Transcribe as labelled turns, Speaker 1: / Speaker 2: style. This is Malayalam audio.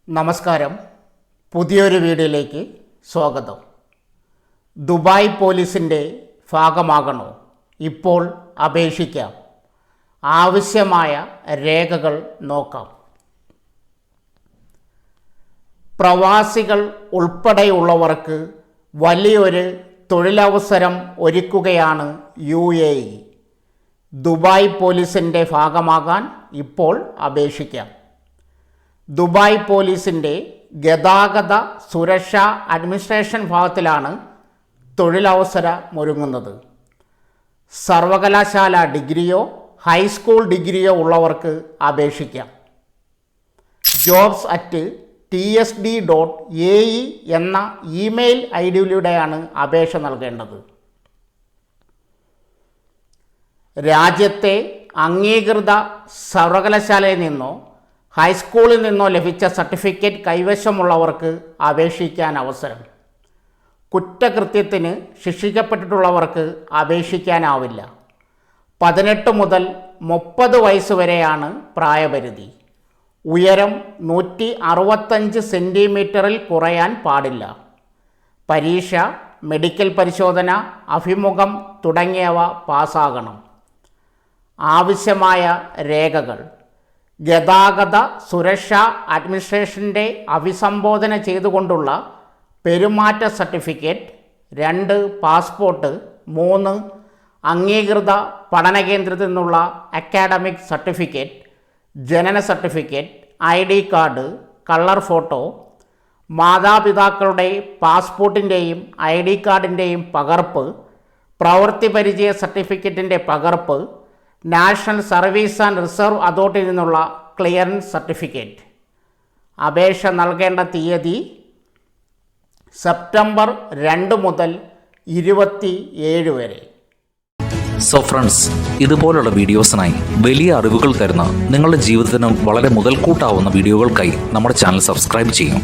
Speaker 1: നമസ്കാരം. പുതിയൊരു വീഡിയോയിലേക്ക് സ്വാഗതം. ദുബായ് പോലീസിൻ്റെ ഭാഗമാകണോ? ഇപ്പോൾ അപേക്ഷിക്കാം. ആവശ്യമായ രേഖകൾ നോക്കാം. പ്രവാസികൾ ഉൾപ്പെടെയുള്ളവർക്ക് വലിയൊരു തൊഴിലവസരം ഒരുക്കുകയാണ് UAE. ദുബായ് പോലീസിൻ്റെ ഭാഗമാകാൻ ഇപ്പോൾ അപേക്ഷിക്കാം. ദുബായ് പോലീസിൻ്റെ ഗതാഗത സുരക്ഷാ അഡ്മിനിസ്ട്രേഷൻ വിഭാഗത്തിലാണ് തൊഴിലവസരമൊരുങ്ങുന്നത്. സർവകലാശാല ഡിഗ്രിയോ ഹൈസ്കൂൾ ഡിഗ്രിയോ ഉള്ളവർക്ക് അപേക്ഷിക്കാം. jobs@tsd.ae എന്ന ഇമെയിൽ ID-യിലൂടെയാണ് അപേക്ഷ നൽകേണ്ടത്. രാജ്യത്തെ അംഗീകൃത സർവകലാശാലയിൽ നിന്നോ ഹൈസ്കൂളിൽ നിന്നോ ലഭിച്ച സർട്ടിഫിക്കറ്റ് കൈവശമുള്ളവർക്ക് അപേക്ഷിക്കാൻ അവസരം. കുറ്റകൃത്യത്തിന് ശിക്ഷിക്കപ്പെട്ടിട്ടുള്ളവർക്ക് അപേക്ഷിക്കാനാവില്ല. 18 മുതൽ 30 വയസ്സ് വരെയാണ് പ്രായപരിധി. ഉയരം 165 സെൻറ്റിമീറ്ററിൽ കുറയാൻ പാടില്ല. പരീക്ഷ, മെഡിക്കൽ പരിശോധന, അഭിമുഖം തുടങ്ങിയവ പാസ്സാകണം. ആവശ്യമായ രേഖകൾ: ഗതാഗത സുരക്ഷാ അഡ്മിനിസ്ട്രേഷൻ്റെ അഭിസംബോധന ചെയ്തുകൊണ്ടുള്ള പെരുമാറ്റ സർട്ടിഫിക്കറ്റ്, 2 പാസ്പോർട്ട്, 3 അംഗീകൃത പഠനകേന്ദ്രത്തിൽ നിന്നുള്ള അക്കാഡമിക് സർട്ടിഫിക്കറ്റ്, ജനന certificate, ID card, colour photo, മാതാപിതാക്കളുടെ പാസ്പോർട്ടിൻ്റെയും ID കാർഡിൻ്റെയും പകർപ്പ്, പ്രവൃത്തി പരിചയ സർട്ടിഫിക്കറ്റിൻ്റെ പകർപ്പ്, നാഷണൽ സർവീസ് ആൻഡ് റിസർവ് അതോറിറ്റിയിൽ നിന്നുള്ള ക്ലിയറൻസ് സർട്ടിഫിക്കറ്റ്. അപേക്ഷ നൽകേണ്ട തീയതി സെപ്റ്റംബർ 2 മുതൽ 27 വരെ.
Speaker 2: സോ ഫ്രണ്ട്സ്, ഇതുപോലുള്ള വീഡിയോസിനായി വലിയ അറിവുകൾ തരുന്ന നിങ്ങളുടെ ജീവിതത്തിന് വളരെ മുതൽക്കൂട്ടാവുന്ന വീഡിയോകൾക്കായി നമ്മുടെ ചാനൽ സബ്സ്ക്രൈബ് ചെയ്യും.